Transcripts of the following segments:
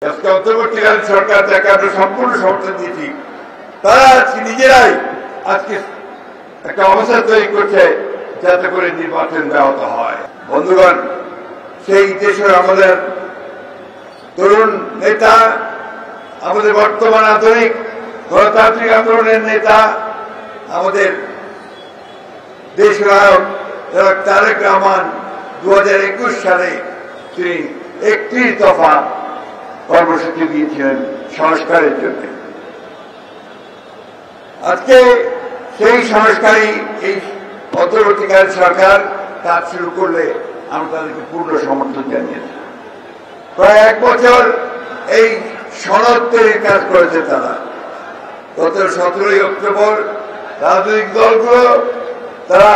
আজকে অন্তর্বর্তীকালীন সরকার যাকে আমরা সম্পূর্ণ সমর্থন দিয়েছি, তারা আজকে নিজেরাই আজকে একটা অবস্থা তৈরি করছে যাতে করে নির্বাচন ব্যাহত হয়। বন্ধুগণ, সেই দেশের আমাদের তরুণ নেতা, আমাদের বর্তমান আধুনিক গণতান্ত্রিক আন্দোলনের নেতা, আমাদের দেশ নায়ক তারেক রহমান 2021 সালে তিনি 31 দফা কর্মসূচি দিয়েছিলেন সংস্কারের জন্য। আজকে সেই সংস্কারই এই অন্তর্বর্তীকালীন সরকার কাজ শুরু করলে আমরা তাদেরকে পূর্ণ সমর্থন জানিয়েছি। প্রায় 1 বছর এই সনদ তৈরির কাজ করেছে তারা। গত 17 অক্টোবর রাজনৈতিক দলগুলো তারা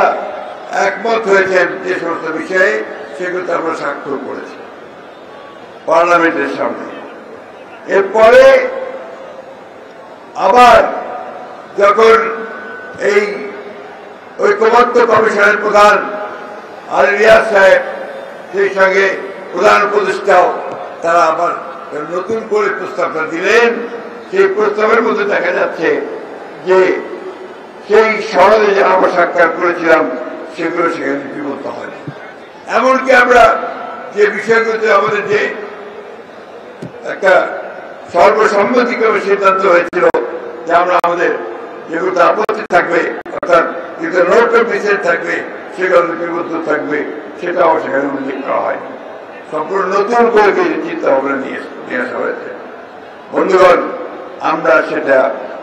একমত হয়েছেন যে সমস্ত বিষয়ে, সেগুলো আমরা স্বাক্ষর করেছি পার্লামেন্টের সামনে। এরপরে আবার যখন এই ঐক্যমত্য কমিশনের প্রধান রিয়াজ সাহেব, সেই সঙ্গে প্রধান উপদেষ্টাও তারা আবার নতুন করে প্রস্তাবটা দিলেন, সেই প্রস্তাবের মধ্যে দেখা যাচ্ছে যে সেই সনদে যে আমরা স্বাক্ষর করেছিলাম সেগুলো সেখানে লিপিবদ্ধ হয়। এমনকি আমরা যে বিষয়গুলোতে আমাদের যে একটা সর্বসম্মতিক্রমে সিদ্ধান্ত হয়েছিল যে আমরা আমাদের যেগুলোতে আপত্তি থাকবে, অর্থাৎ যেগুলো নোট অফ ডিসেন্ট থাকবে সেগুলো লিপিবদ্ধ থাকবে, সেটাও সেখানে উল্লেখ করা হয়। সম্পূর্ণ নতুন করে চিন্তা ভাবনা নিয়ে আসা হয়েছে। বন্ধুগণ, আমরা সেটা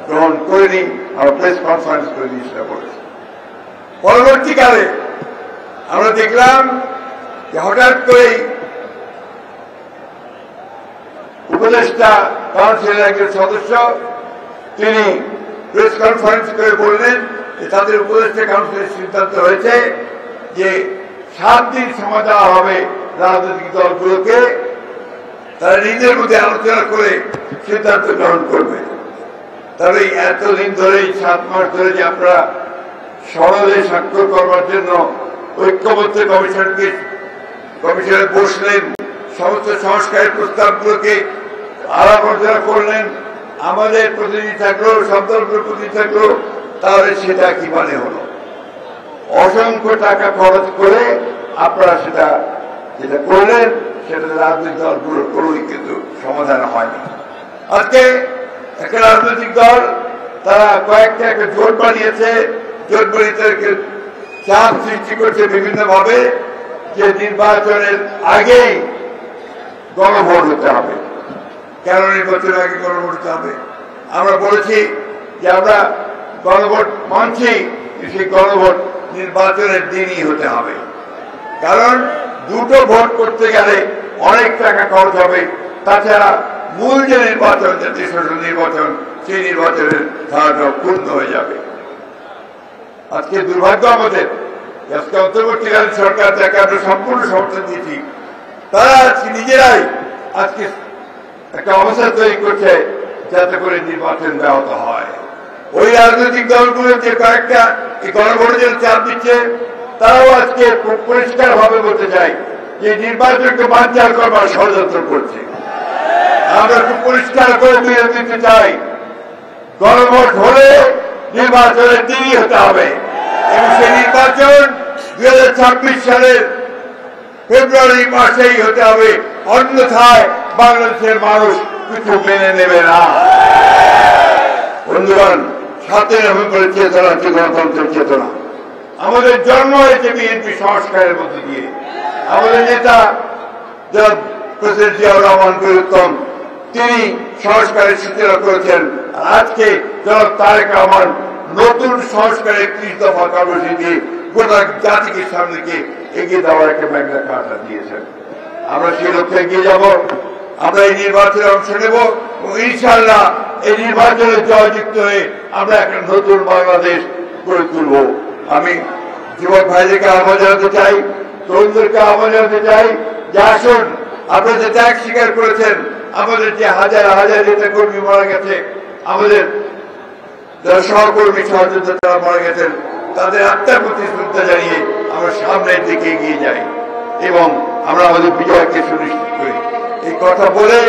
গ্রহণ করিনি, আমরা প্রেস কনফারেন্স করে দিয়ে সেটা বলেছি। পরবর্তীকালে আমরা দেখলাম যে হঠাৎ করেই উপদেষ্টা কাউন্সিলের একজন সদস্য তিনি প্রেস কনফারেন্স করে বললেন যে তাদের উপদেষ্টা কাউন্সিলের সিদ্ধান্ত হয়েছে যে 7 দিন সময় দেওয়া হবে রাজনৈতিক দলগুলোকে, তারা নিজের মধ্যে আলোচনা করে সিদ্ধান্ত গ্রহণ করবে। তবে এতদিন ধরে 7 মাস ধরে যে আপনারা সনদে স্বাক্ষর করবার জন্য ঐক্যমত্য কমিশনে বসলেন, সমস্ত সংস্কারের প্রস্তাবগুলোকে আলাপ আলোচনা করলেন, আমাদের প্রতিনিধি থাকলো, সব দলগুলোর প্রতিনিধি থাকলো, তাহলে সেটা কি মানে হলো? অসংখ্য টাকা খরচ করে আপনারা সেটা যেটা করলেন, সেটা রাজনৈতিক দলগুলোর কোনোই কিন্তু সমাধান হয়নি। আজকে একটা রাজনৈতিক দল তারা কয়েকটা একটা জোট বানিয়েছে, জোট বানিয়ে তাদেরকে চাপ সৃষ্টি করছে বিভিন্নভাবে যে নির্বাচনের আগেই গণভোট হতে হবে। কেন নির্বাচনের আগে গণভোট হতে হবে? আমরা বলেছি যে আমরা গণভোট মানছি, সেই গণভোট নির্বাচনের দিনই হতে হবে। কারণ দুটো ভোট করতে গেলে অনেক টাকা খরচ হবে, তাছাড়া মূল যে নির্বাচন, জাতীয় সংসদ নির্বাচন, সেই নির্বাচনের ধারাটা পূর্ণ হয়ে যাবে। আজকে দুর্ভাগ্য আমাদের, আজকে অন্তর্বর্তীকালীন সরকার যাকে আমরা সম্পূর্ণ সমর্থন দিয়েছি, তারা আজকে নিজেরাই আজকে একটা অবস্থা তৈরি করছে যাতে করে নির্বাচন ব্যাহত হয়। ওই রাজনৈতিক দলগুলো যে কয়েকটা এই গণভোটের জন্য চাপ দিচ্ছে, তারাও আজকে পরিষ্কার ভাবে বলতে চাই যে নির্বাচনকে বানচাল করবার ষড়যন্ত্র করছে। আমরা খুব পরিষ্কার করে বিরোধ দিতে চাই, গণভোট হলে নির্বাচনের দিনই হতে হবে এবং সেই নির্বাচন 2026 সালের ফেব্রুয়ারি মাসেই হতে হবে, অন্যথায় বাংলাদেশের মানুষ কিছু মেনে নেবে না। বন্ধুগণ, 7 নভেম্বরের চেতনা হচ্ছে গণতন্ত্রের চেতনা। আমাদের জন্ম হয়েছে বিএনপি সংস্কারের মধ্যে দিয়ে। আমাদের নেতা প্রেসিডেন্ট জিয়াউর রহমান বীরুত্তম, তিনি সংস্কারের সূচনা করেছেন। আজকে জনাব তারেক রহমান নতুন সংস্কারের 30 দফা কর্মসূচি দিয়ে গোটা জাতিকে সামনেকে এগিয়ে দেওয়ার একটা ম্যাগনা কার্টা দিয়েছেন। আমরা সেই লক্ষ্যে এগিয়ে যাব। আমরা এই নির্বাচনে অংশ নেব এবং ইনশাআল্লাহ এই নির্বাচনে জয়যুক্ত হয়ে আমরা একটা নতুন বাংলাদেশ গড়ে তুলব। আমি যুবক ভাইদেরকে আহ্বান জানাতে চাই, তরুণদেরকে আহ্বান জানাতে চাই যে আসুন, আপনারা যে ত্যাগ স্বীকার করেছেন, আমাদের যে হাজার হাজার নেতা কর্মী মারা গেছে, আমাদের যারা সহকর্মী সহযোদ্ধা যারা মারা গেছেন, তাদের আত্মার প্রতি শ্রদ্ধা জানিয়ে আমরা সামনের দিকে এগিয়ে যাই এবং আমরা আমাদের বিজয়কে সুনিশ্চিত করি। এই কথা বলে